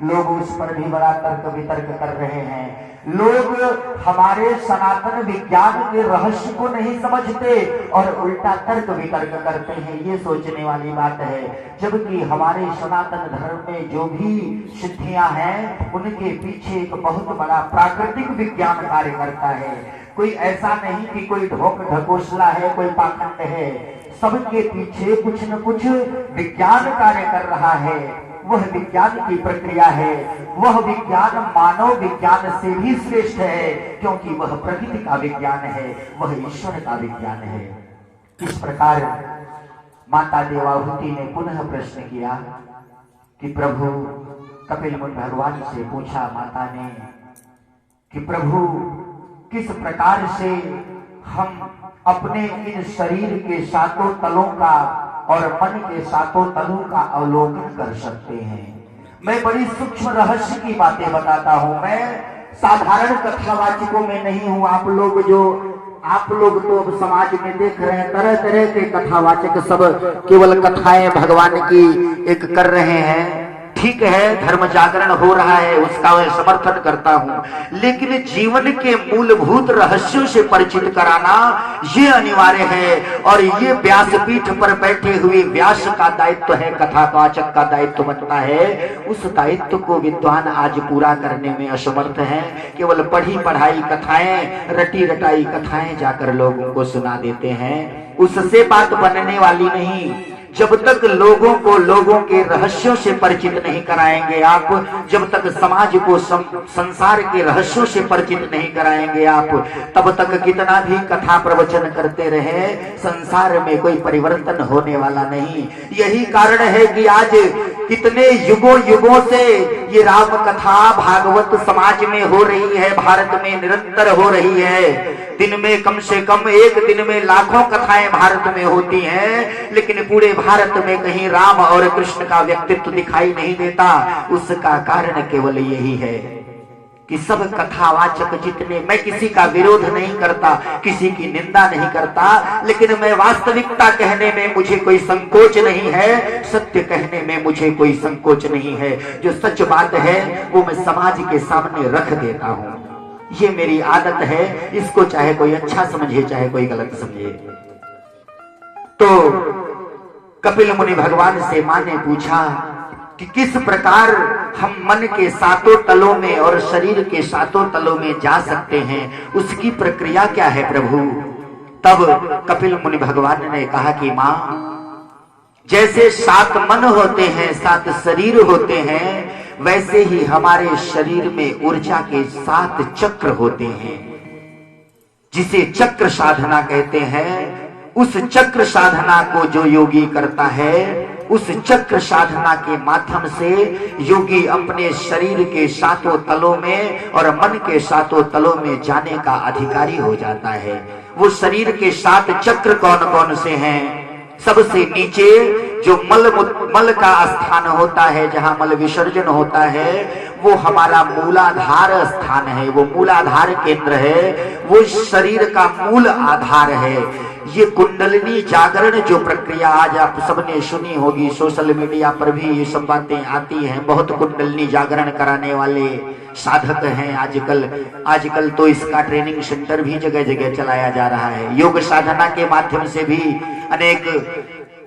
लोग उस पर भी बड़ा तर्क वितर्क कर रहे हैं। लोग हमारे सनातन विज्ञान के रहस्य को नहीं समझते और उल्टा तर्क वितर्क करते हैं, ये सोचने वाली बात है। जबकि हमारे सनातन धर्म में जो भी सिद्धियां हैं उनके पीछे एक बहुत बड़ा प्राकृतिक विज्ञान कार्य करता है। कोई ऐसा नहीं कि कोई ढोक ढकोसला है, कोई पाखंड है, सबके पीछे कुछ न कुछ विज्ञान कार्य कर रहा है। वह विज्ञान की प्रक्रिया है, वह विज्ञान मानव विज्ञान से भी श्रेष्ठ है, क्योंकि वह प्रकृति का विज्ञान है, वह ईश्वर का विज्ञान है। इस प्रकार माता देवाहुति ने पुनः प्रश्न किया कि प्रभु, कपिल मुनि भगवान से पूछा माता ने कि प्रभु, किस प्रकार से हम अपने इन शरीर के सातों तलों का और मन के सातों तलों का अवलोकन कर सकते हैं। मैं बड़ी सूक्ष्म रहस्य की बातें बताता हूं, मैं साधारण कथावाचकों में नहीं हूं। आप लोग तो अब समाज में देख रहे हैं, तरह तरह के कथावाचक सब केवल कथाएं भगवान की एक कर रहे हैं। ठीक है, धर्म जागरण हो रहा है, उसका मैं समर्थन करता हूं, लेकिन जीवन के मूलभूत रहस्यों से परिचित कराना ये अनिवार्य है। और ये व्यासपीठ पर बैठे हुए व्यास का दायित्व है, कथावाचक का दायित्व बनता है। उस दायित्व को विद्वान आज पूरा करने में असमर्थ हैं। केवल पढ़ी पढ़ाई कथाएं, रटी रटाई कथाएं जाकर लोगों को सुना देते हैं, उससे बात बनने वाली नहीं। जब तक लोगों को लोगों के रहस्यों से परिचित नहीं कराएंगे आप, जब तक समाज को संसार के रहस्यों से परिचित नहीं कराएंगे आप, तब तक कितना भी कथा प्रवचन करते रहे, संसार में कोई परिवर्तन होने वाला नहीं। यही कारण है कि आज कितने युगों युगों से ये राम कथा भागवत समाज में हो रही है, भारत में निरंतर हो रही है। दिन में कम से कम एक दिन में लाखों कथाएं भारत में होती हैं, लेकिन पूरे भारत में कहीं राम और कृष्ण का व्यक्तित्व दिखाई नहीं देता। उसका कारण केवल यही है कि सब कथावाचक जितने, मैं किसी का विरोध नहीं करता, किसी की निंदा नहीं करता, लेकिन मैं वास्तविकता कहने में मुझे कोई संकोच नहीं है, सत्य कहने में मुझे कोई संकोच नहीं है। जो सच बात है वो मैं समाज के सामने रख देता हूं। ये मेरी आदत है, इसको चाहे कोई अच्छा समझे चाहे कोई गलत समझे। तो कपिल मुनि भगवान से मां ने पूछा कि किस प्रकार हम मन के सातों तलों में और शरीर के सातों तलों में जा सकते हैं, उसकी प्रक्रिया क्या है प्रभु। तब कपिल मुनि भगवान ने कहा कि मां, जैसे 7 मन होते हैं, 7 शरीर होते हैं, वैसे ही हमारे शरीर में ऊर्जा के 7 चक्र होते हैं, जिसे चक्र साधना कहते हैं। उस चक्र साधना को जो योगी करता है, उस चक्र साधना के माध्यम से योगी अपने शरीर के 7 तलों में और मन के 7 तलों में जाने का अधिकारी हो जाता है। वो शरीर के 7 चक्र कौन कौन से हैं? सबसे नीचे जो मल का स्थान होता है, जहां मल विसर्जन होता है, वो हमारा मूलाधार स्थान है, वो मूलाधार केंद्र है, वो शरीर का मूल आधार है। ये कुंडलिनी जागरण जो प्रक्रिया आज आप सबने सुनी होगी, सोशल मीडिया पर भी ये सब बातें आती हैं। बहुत कुंडलिनी जागरण कराने वाले साधक हैं आजकल तो इसका ट्रेनिंग सेंटर भी जगह जगह चलाया जा रहा है। योग साधना के माध्यम से भी अनेक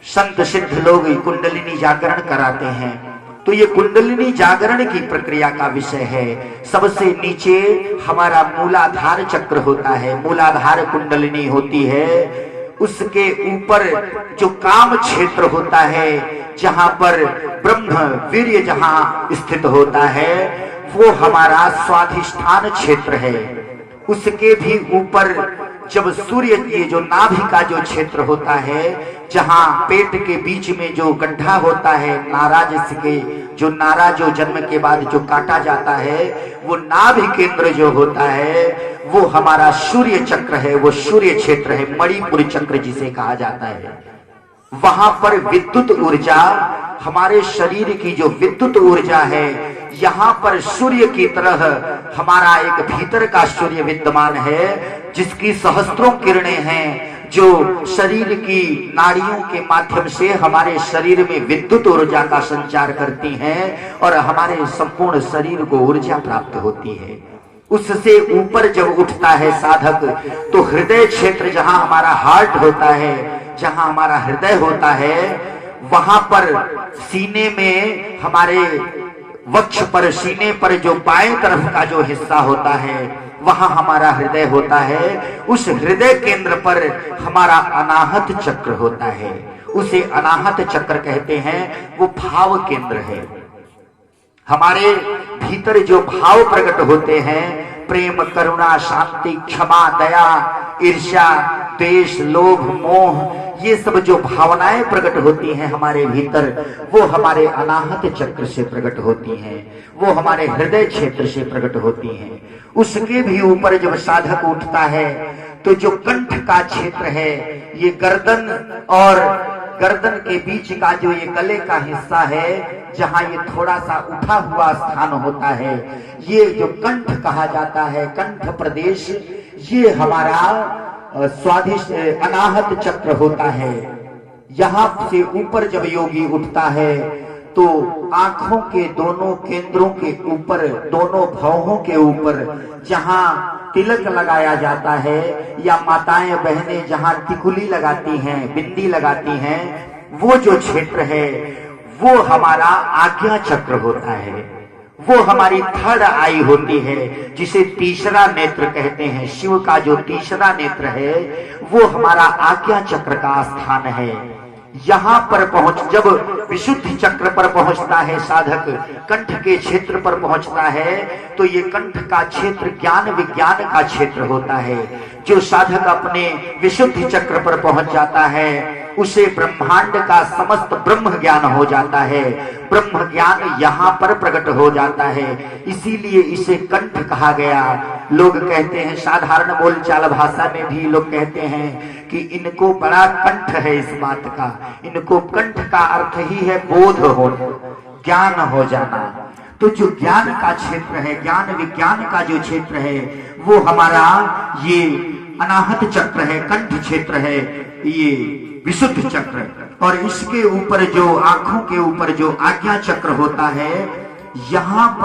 संत सिद्ध लोग कुंडलिनी जागरण कराते हैं। तो ये कुंडलिनी जागरण की प्रक्रिया का विषय है। सबसे नीचे हमारा मूलाधार चक्र होता है, मूलाधार कुंडलिनी होती है। उसके ऊपर जो काम क्षेत्र होता है, जहां पर ब्रह्म वीर्य जहां स्थित होता है, वो हमारा स्वाधिष्ठान क्षेत्र है। उसके भी ऊपर जब सूर्य की जो नाभि का जो क्षेत्र होता है, जहां पेट के बीच में जो गड्ढा होता है, नारा जो जन्म के बाद जो काटा जाता है, वो नाभि केंद्र जो होता है, वो हमारा सूर्य चक्र है, वो सूर्य क्षेत्र है, मणिपुर चक्र जिसे कहा जाता है। वहां पर विद्युत ऊर्जा, हमारे शरीर की जो विद्युत ऊर्जा है, यहाँ पर सूर्य की तरह हमारा एक भीतर का सूर्य विद्यमान है, जिसकी सहस्त्रों किरणें हैं, जो शरीर की नाड़ियों के माध्यम से हमारे शरीर में विद्युत ऊर्जा का संचार करती हैं और हमारे संपूर्ण शरीर को ऊर्जा प्राप्त होती है। उससे ऊपर जब उठता है साधक तो हृदय क्षेत्र, जहां हमारा हार्ट होता है, जहां हमारा हृदय होता है, वहां पर सीने में, हमारे वक्ष पर, सीने पर जो बाएं तरफ का जो हिस्सा होता है वहां हमारा हृदय होता है। उस हृदय केंद्र पर हमारा अनाहत चक्र होता है, उसे अनाहत चक्र कहते हैं। वो भाव केंद्र है। हमारे भीतर जो भाव प्रकट होते हैं, प्रेम, करुणा, शांति, क्षमा, दया, ईर्ष्या, द्वेष, लोभ, मोह, ये सब जो भावनाएं प्रकट होती हैं हमारे भीतर, वो हमारे अनाहत चक्र से प्रकट होती हैं, वो हमारे हृदय क्षेत्र से प्रकट होती हैं। उसके भी ऊपर जब साधक उठता है तो जो कंठ का क्षेत्र है, ये गर्दन और गर्दन के बीच का जो ये गले का हिस्सा है, जहां ये थोड़ा सा उठा हुआ स्थान होता है, ये जो कंठ कहा जाता है, कंठ प्रदेश, ये हमारा स्वादिष्ट अनाहत चक्र होता है। यहां से ऊपर जब योगी उठता है तो आंखों के दोनों केंद्रों के ऊपर, दोनों भौहों के ऊपर जहां तिलक लगाया जाता है, या माताएं बहनें जहां टिकुली लगाती हैं, बिंदी लगाती हैं, वो जो क्षेत्र है वो हमारा आज्ञा चक्र होता है। वो हमारी थर्ड आई होती है, जिसे तीसरा नेत्र कहते हैं। शिव का जो तीसरा नेत्र है वो हमारा आज्ञा चक्र का स्थान है। यहां पर जब विशुद्ध चक्र पर पहुंचता है साधक, कंठ के क्षेत्र पर पहुंचता है, तो ये कंठ का क्षेत्र ज्ञान विज्ञान का क्षेत्र होता है। जो साधक अपने विशुद्ध चक्र पर पहुंच जाता है उसे ब्रह्मांड का समस्त ब्रह्म ज्ञान हो जाता है। ब्रह्म ज्ञान यहाँ पर प्रकट हो जाता है, इसीलिए इसे कंठ कहा गया। लोग कहते हैं, साधारण बोलचाल भाषा में भी लोग कहते हैं कि इनको बड़ा कंठ है इस बात का। इनको कंठ का अर्थ ही है बोध होना, ज्ञान हो जाना। तो जो ज्ञान का क्षेत्र है, ज्ञान विज्ञान का जो क्षेत्र है, वो हमारा ये अनाहत चक्र है, कंठ क्षेत्र है, ये विशुद्ध चक्र। और इसके ऊपर जो आंखों के ऊपर जो आज्ञा चक्र होता है, यहाँ पर